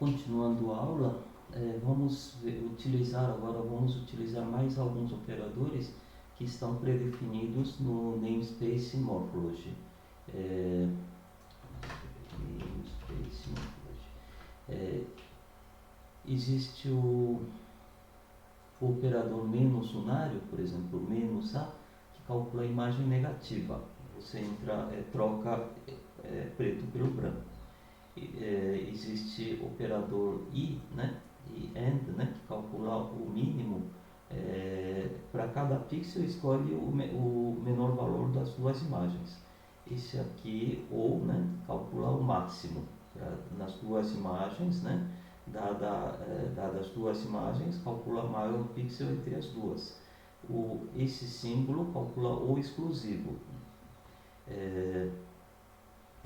Continuando a aula, vamos utilizar mais alguns operadores que estão predefinidos no namespace Morphology. Namespace Morphology. Existe o operador menos unário, por exemplo, menos A, que calcula a imagem negativa. Você troca preto pelo branco. Existe o operador I, né, e AND, né, que calcula o mínimo. Para cada pixel escolhe o menor valor das duas imagens. Esse aqui, ou, né, calcula o máximo nas duas imagens, né, dadas duas imagens, calcula o maior pixel entre as duas. Esse símbolo calcula o exclusivo.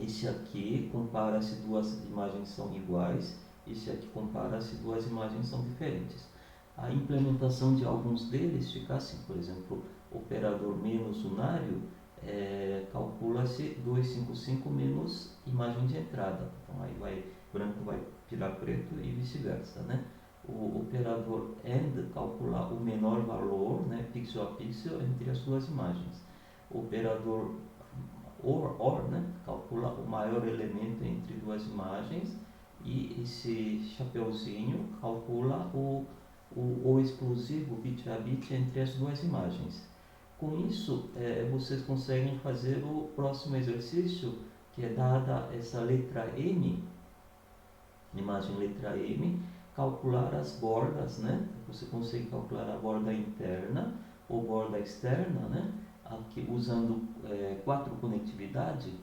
Esse aqui compara se duas imagens são iguais, esse aqui compara se duas imagens são diferentes. A implementação de alguns deles fica assim, por exemplo, operador menos unário, calcula-se 255 menos imagem de entrada. Então aí branco vai virar preto e vice-versa, né? O operador AND calcula o menor valor, né, pixel a pixel, entre as duas imagens. O operador OR, né, calcula o maior elemento entre duas imagens, e esse chapeuzinho calcula o exclusivo bit a bit entre as duas imagens. Com isso, vocês conseguem fazer o próximo exercício, que é dada essa letra M, imagem letra M, calcular as bordas, né? Você consegue calcular a borda interna ou borda externa, né? Aqui, usando 4 conectividades,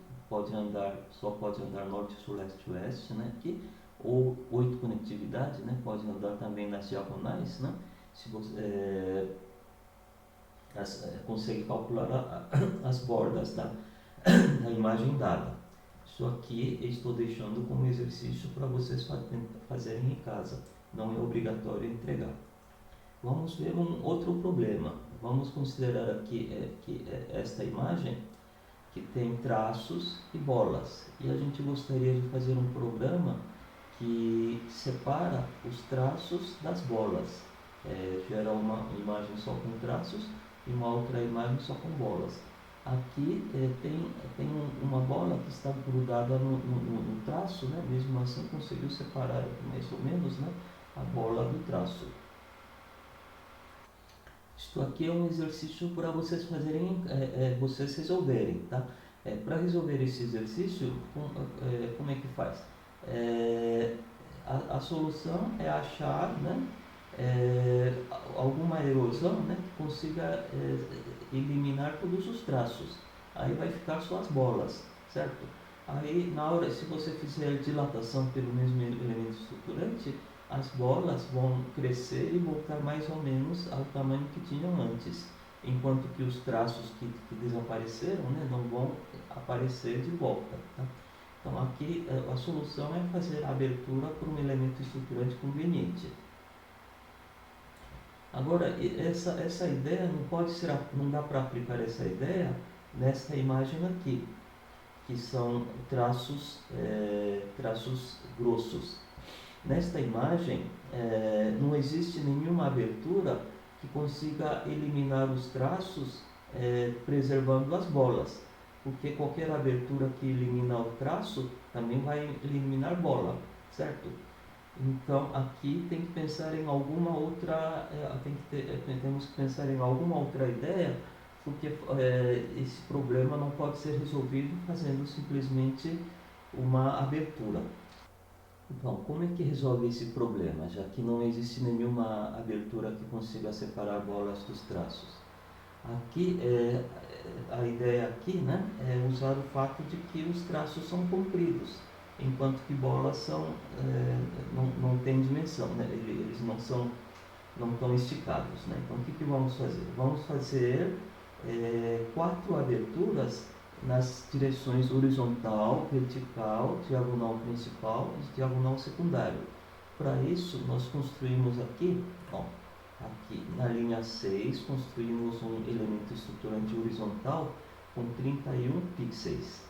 só pode andar norte, sul, leste, oeste, né? Aqui, ou 8 conectividades, né? Pode andar também nas diagonais, né? Se você consegue calcular as bordas da imagem dada. Isso aqui eu estou deixando como exercício para vocês fazerem em casa. Não é obrigatório entregar. Vamos ver um outro problema. Vamos considerar aqui esta imagem que tem traços e bolas. E a gente gostaria de fazer um programa que separa os traços das bolas. Gera uma imagem só com traços e uma outra imagem só com bolas. Aqui tem uma bola que está grudada no traço, né? Mesmo assim conseguiu separar mais ou menos, né, a bola do traço. Isto aqui é um exercício para vocês fazerem, vocês resolverem, tá? Para resolver esse exercício, como é que faz? A solução é achar, né, alguma erosão, né, que consiga eliminar todos os traços. Aí vai ficar só as bolas, certo? Aí, na hora, se você fizer dilatação pelo mesmo elemento estruturante, as bolas vão crescer e voltar mais ou menos ao tamanho que tinham antes, enquanto que os traços que desapareceram, né, não vão aparecer de volta, tá? Então aqui a solução é fazer a abertura por um elemento estruturante conveniente. Agora, essa ideia não dá para aplicar essa ideia nessa imagem aqui, que são traços grossos. Nesta imagem, não existe nenhuma abertura que consiga eliminar os traços preservando as bolas, porque qualquer abertura que elimina o traço também vai eliminar bola, certo? Então aqui tem que pensar em alguma outra, temos que pensar em alguma outra ideia, porque esse problema não pode ser resolvido fazendo simplesmente uma abertura. Então, como é que resolve esse problema, já que não existe nenhuma abertura que consiga separar bolas dos traços? Aqui, a ideia aqui, né, é usar o fato de que os traços são compridos, enquanto que bolas não têm dimensão, né? Eles não estão esticados, né? Então, o que vamos fazer? Vamos fazer 4 aberturas nas direções horizontal, vertical, diagonal principal e diagonal secundário. Para isso, nós construímos aqui, aqui na linha 6, construímos um elemento estruturante horizontal com 31 pixels.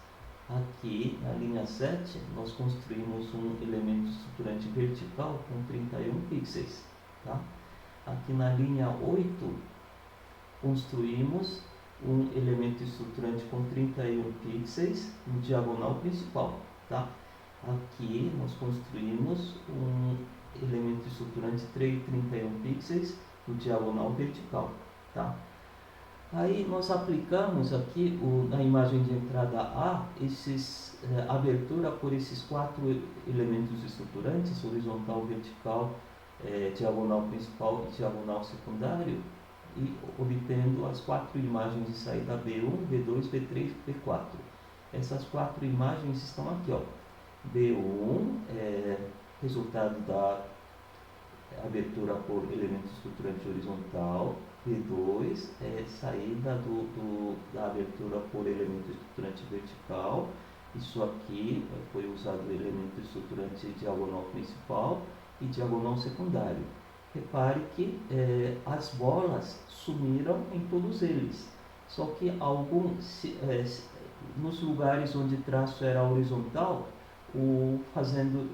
Aqui na linha 7 nós construímos um elemento estruturante vertical com 31 pixels. Tá? Aqui na linha 8 construímos um elemento estruturante com 31 pixels no diagonal principal. Tá? Aqui nós construímos um elemento estruturante de 31 pixels no diagonal vertical. Tá? Aí nós aplicamos aqui na imagem de entrada A abertura por esses 4 elementos estruturantes, horizontal, vertical, diagonal principal e diagonal secundário, e obtendo as 4 imagens de saída B1, B2, B3 e B4. Essas 4 imagens estão aqui, ó. B1 é resultado da abertura por elemento estruturante horizontal, B2 é saída da abertura por elemento estruturante vertical. Isso aqui foi usado o elemento estruturante diagonal principal e diagonal secundário. Repare que as bolas sumiram em todos eles, só que nos lugares onde o traço era horizontal, fazendo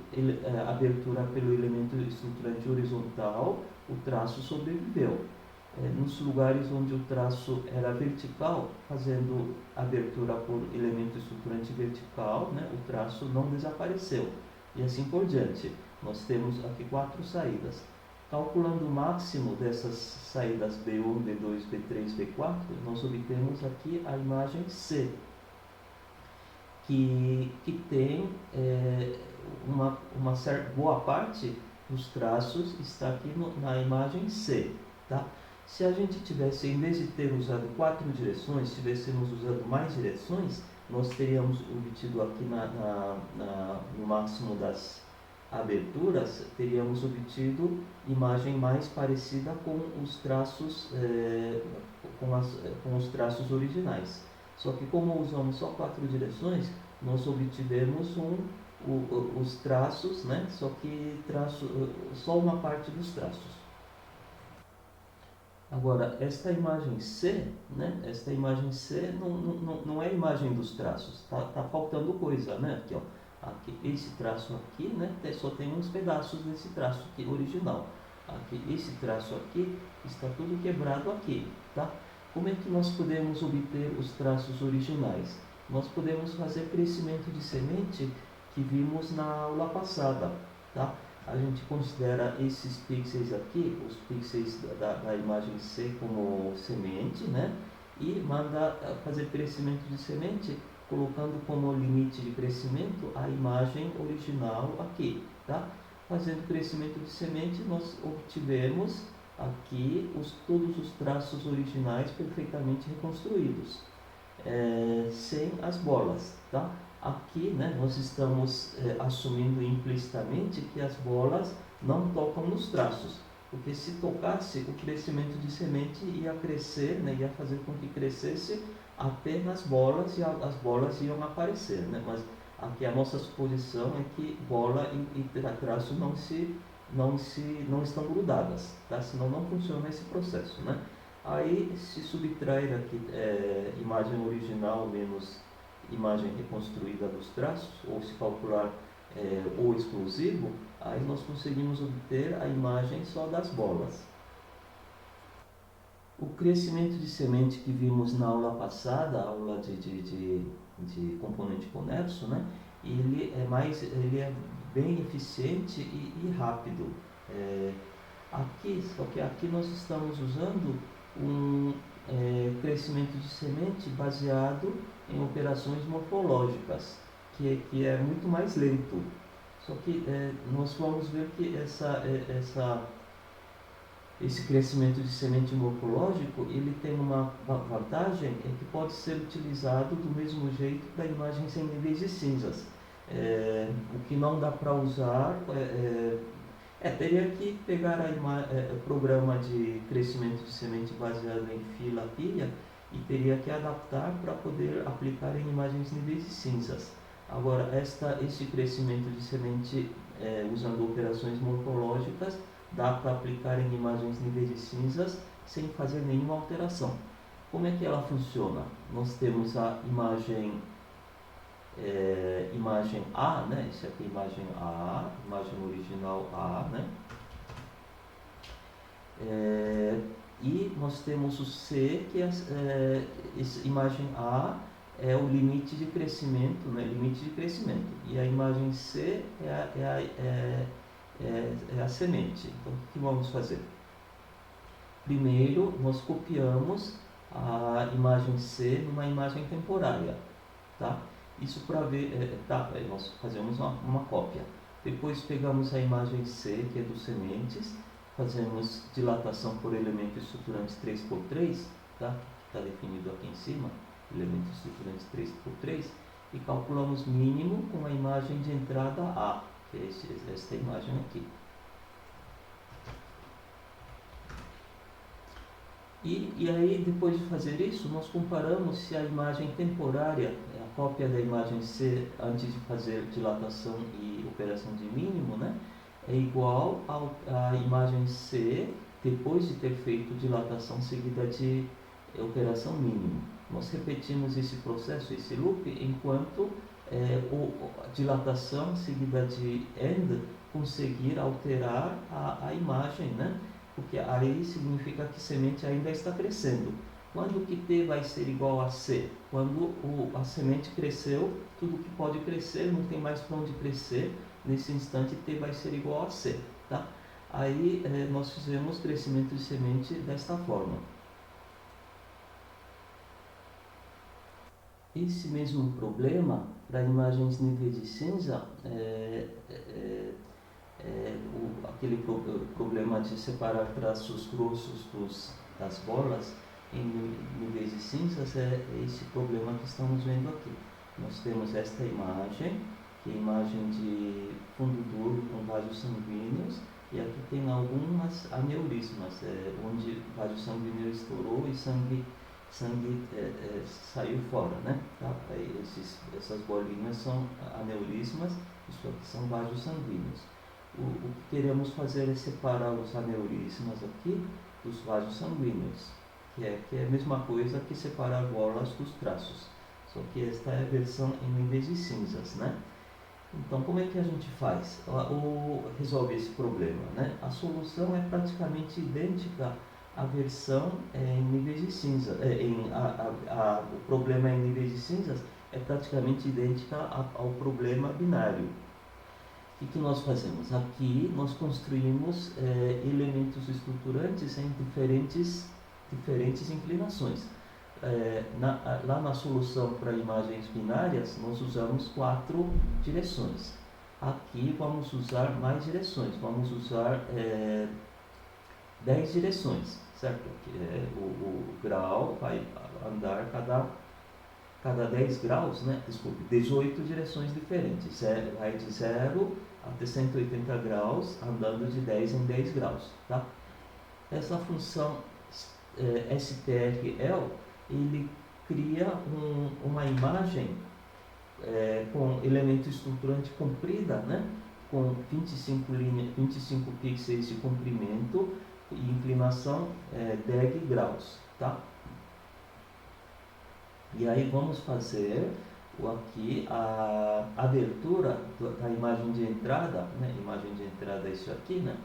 abertura pelo elemento estruturante horizontal, o traço sobreviveu. Nos lugares onde o traço era vertical, fazendo abertura por elemento estruturante vertical, né, o traço não desapareceu. E assim por diante. Nós temos aqui 4 saídas. Calculando o máximo dessas saídas B1, B2, B3, B4, nós obtemos aqui a imagem C, que tem uma certa boa parte dos traços está aqui na imagem C. Tá? Se a gente tivesse, em vez de ter usado 4 direções, tivéssemos usado mais direções, nós teríamos obtido aqui no máximo das aberturas, teríamos obtido imagem mais parecida com os traços, com os traços originais. Só que como usamos só 4 direções, nós obtivemos os traços, né? Só que só uma parte dos traços. Agora, esta imagem C, né? Esta imagem C não é a imagem dos traços, tá faltando coisa, né? Aqui, ó. Aqui, esse traço aqui, né? Só tem uns pedaços desse traço aqui original. Aqui, esse traço aqui está tudo quebrado aqui, tá? Como é que nós podemos obter os traços originais? Nós podemos fazer crescimento de semente que vimos na aula passada, tá? A gente considera esses pixels aqui, os pixels da imagem C como semente, né? E manda fazer crescimento de semente, colocando como limite de crescimento a imagem original aqui, tá? Fazendo crescimento de semente, nós obtivemos aqui todos os traços originais perfeitamente reconstruídos, sem as bolas, tá? Aqui, né, nós estamos assumindo implicitamente que as bolas não tocam nos traços, porque se tocasse, o crescimento de semente ia crescer, né, ia fazer com que crescesse até nas bolas e as bolas iam aparecer, né? Mas aqui a nossa suposição é que bola e traço não estão grudadas, tá? Senão não funciona esse processo, né? Aí, se subtrair aqui imagem original menos imagem reconstruída dos traços, ou se calcular o exclusivo, aí nós conseguimos obter a imagem só das bolas. O crescimento de semente que vimos na aula passada, a aula de componente conexo, né? Ele é bem eficiente e rápido. Só que aqui nós estamos usando um crescimento de semente baseado em operações morfológicas, que é muito mais lento. Só que nós vamos ver que esse crescimento de semente morfológico, ele tem uma vantagem, é que pode ser utilizado do mesmo jeito para imagens em níveis de cinzas. O que não dá para usar teria que pegar o programa de crescimento de semente baseado em fila pilha e teria que adaptar para poder aplicar em imagens níveis de cinzas. Agora, esse crescimento de semente usando operações morfológicas dá para aplicar em imagens níveis de cinzas sem fazer nenhuma alteração. Como é que ela funciona? Nós temos a imagem imagem A, né? Esse aqui é imagem A, imagem original A, né? E nós temos o C, que essa imagem A é o limite de crescimento, né? Limite de crescimento. E a imagem C é a semente. Então, o que vamos fazer? Primeiro, nós copiamos a imagem C numa imagem temporária, tá? Isso para ver, nós fazemos uma cópia. Depois pegamos a imagem C, que é dos sementes, fazemos dilatação por elemento estruturante 3x3, tá? Está definido aqui em cima, elementos estruturantes 3x3, e calculamos mínimo com a imagem de entrada A, que é esta imagem aqui. E aí, depois de fazer isso, nós comparamos se a imagem temporária, a cópia da imagem C, antes de fazer dilatação e operação de mínimo, né, é igual à imagem C depois de ter feito dilatação seguida de operação mínimo. Nós repetimos esse processo, esse loop, enquanto a dilatação seguida de AND conseguir alterar a imagem, né? Porque aí significa que a semente ainda está crescendo. Quando que T vai ser igual a C? Quando a semente cresceu, tudo que pode crescer, não tem mais para onde crescer, nesse instante T vai ser igual a C. Tá? Aí nós fizemos crescimento de semente desta forma. Esse mesmo problema, para imagens nível de cinza, aquele problema de separar traços grossos das bolas em níveis de cinzas, é esse problema que estamos vendo aqui. Nós temos esta imagem, que é a imagem de fundo duro com vasos sanguíneos, e aqui tem algumas aneurismas, onde o vaso sanguíneo estourou e sangue saiu fora, né? Tá? Essas bolinhas são aneurismas, isso aqui são vasos sanguíneos. O que queremos fazer é separar os aneurismas aqui dos vasos sanguíneos, que é a mesma coisa que separar bolas dos traços, só que esta é a versão em níveis de cinzas, né? Então, como é que a gente faz? Ou resolve esse problema, né? A solução é praticamente idêntica à versão em níveis de cinza. O problema em níveis de cinzas é praticamente idêntica ao problema binário. O que nós fazemos? Aqui nós construímos elementos estruturantes em diferentes inclinações. Lá na solução para imagens binárias, nós usamos 4 direções. Aqui vamos usar mais direções, vamos usar 10 direções, certo? O grau vai andar cada 10 graus, né? Desculpe, 18 direções diferentes. Vai de 0 até 180 graus, andando de 10 em 10 graus. Tá? Essa função STRL, ele cria uma imagem com elemento estruturante comprida, né? Com 25 pixels de comprimento e inclinação 10 graus. Tá? E aí vamos fazer aqui a abertura da imagem de entrada, né? Imagem de entrada é isso aqui, né?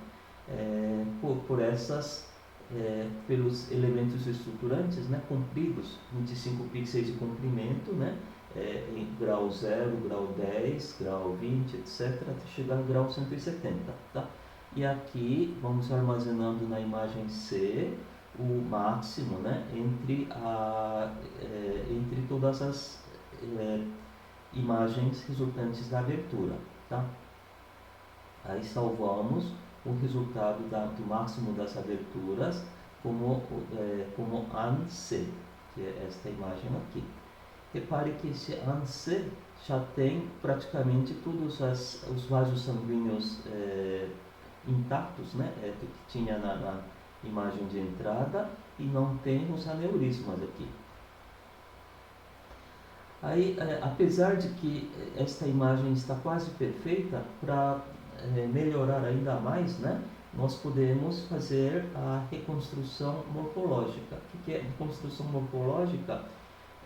Pelos elementos estruturantes, né? Compridos, 25 pixels de comprimento, né? Em grau 0, grau 10, grau 20, etc., até chegar no grau 170. Tá? E aqui vamos armazenando na imagem C o máximo, né? entre todas as imagens resultantes da abertura. Tá? Aí salvamos o resultado do máximo das aberturas como ANC, que é esta imagem aqui. Repare que esse ANC já tem praticamente todos os vasos sanguíneos intactos, né? Que tinha na imagem de entrada, e não tem os aneurismas aqui. Aí, apesar de que esta imagem está quase perfeita, para melhorar ainda mais, né, nós podemos fazer a reconstrução morfológica. O que é reconstrução morfológica?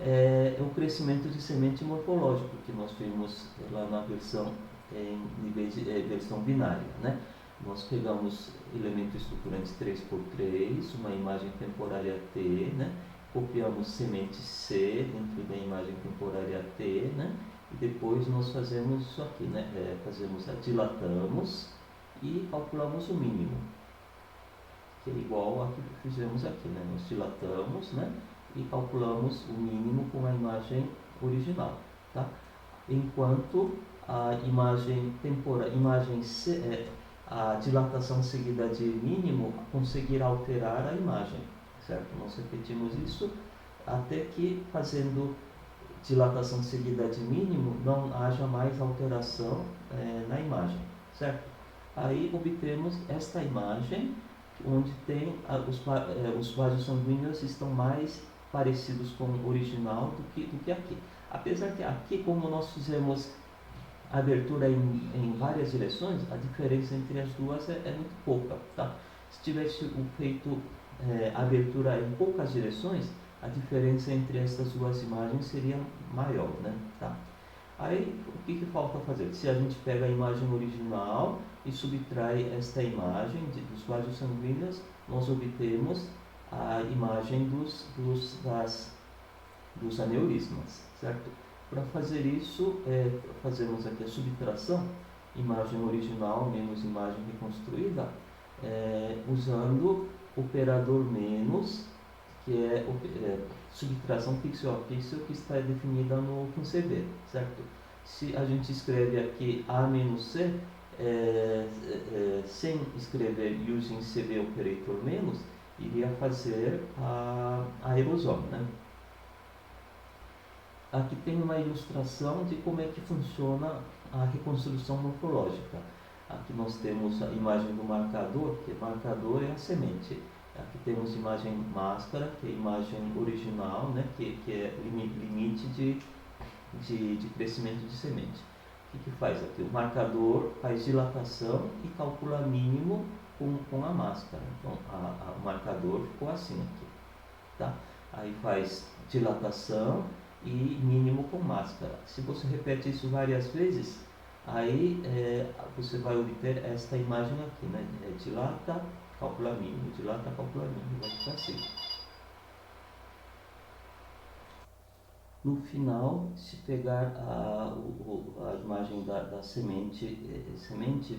é o crescimento de semente morfológico que nós vimos lá na versão versão binária, né? Nós pegamos elemento estruturante 3x3, uma imagem temporária T, né? Copiamos semente C dentro da imagem temporária T, né? E depois nós fazemos isso aqui, né? Dilatamos e calculamos o mínimo, que é igual ao que fizemos aqui, né? Nós dilatamos, né? E calculamos o mínimo com a imagem original, tá? Enquanto a imagem a dilatação seguida de mínimo conseguirá alterar a imagem, certo? Nós repetimos isso até que, fazendo dilatação seguida de mínimo, não haja mais alteração na imagem, certo? Aí obtemos esta imagem onde tem os vasos sanguíneos estão mais parecidos com o original do que aqui. Apesar que aqui, como nós fizemos abertura em várias direções, a diferença entre as duas é muito pouca, tá? Se tivesse feito abertura em poucas direções, a diferença entre essas duas imagens seria maior, né? Tá? Aí, o que falta fazer? Se a gente pega a imagem original e subtrai esta imagem dos vasos sanguíneos, nós obtemos a imagem dos aneurismas, certo? Para fazer isso, fazemos aqui a subtração, imagem original menos imagem reconstruída, usando operador menos, que é subtração pixel a pixel, que está definida no FunCB, certo? Se a gente escreve aqui A menos C, sem escrever using CB operator menos, iria fazer a erosão, né? Aqui tem uma ilustração de como é que funciona a reconstrução morfológica. Aqui nós temos a imagem do marcador, que marcador é a semente. Aqui temos imagem máscara, que é a imagem original, né, que é limite de crescimento de semente. O que faz aqui? O marcador faz dilatação e calcula mínimo com a máscara. Então, o marcador ficou assim aqui. Tá? Aí faz dilatação e mínimo com máscara. Se você repete isso várias vezes, aí você vai obter esta imagem aqui, né? Dilata, calcula mínimo, dilata, calcula mínimo, vai ficar assim. No final, se pegar a imagem da semente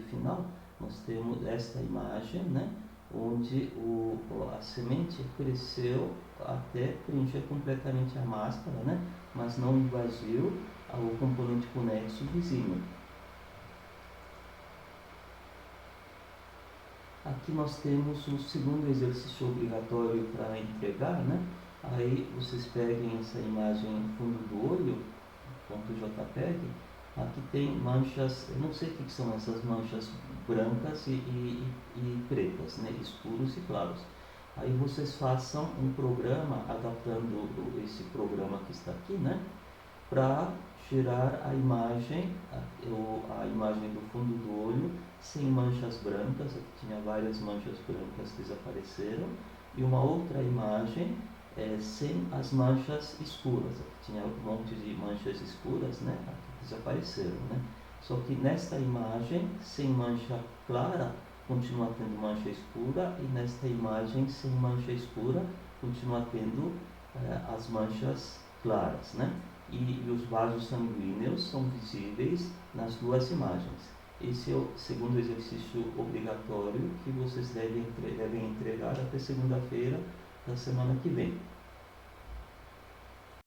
final, nós temos esta imagem, né? Onde a semente cresceu até preencher completamente a máscara, né? Mas não invadiu o componente conexo vizinho. Aqui nós temos o segundo exercício obrigatório para entregar, né? Aí vocês peguem essa imagem fundo do olho, .jpg. Aqui tem manchas, eu não sei o que são essas manchas brancas e pretas, né? Escuros e claros. Aí vocês façam um programa, adaptando esse programa que está aqui, né? Para tirar a imagem do fundo do olho sem manchas brancas. Aqui tinha várias manchas brancas que desapareceram, e uma outra imagem sem as manchas escuras. Aqui tinha um monte de manchas escuras, né? Aqui desapareceram, né? Só que nesta imagem sem mancha clara continua tendo mancha escura, e nesta imagem sem mancha escura continua tendo as manchas claras, né? E os vasos sanguíneos são visíveis nas duas imagens. Esse é o segundo exercício obrigatório que vocês devem entregar até segunda-feira da semana que vem.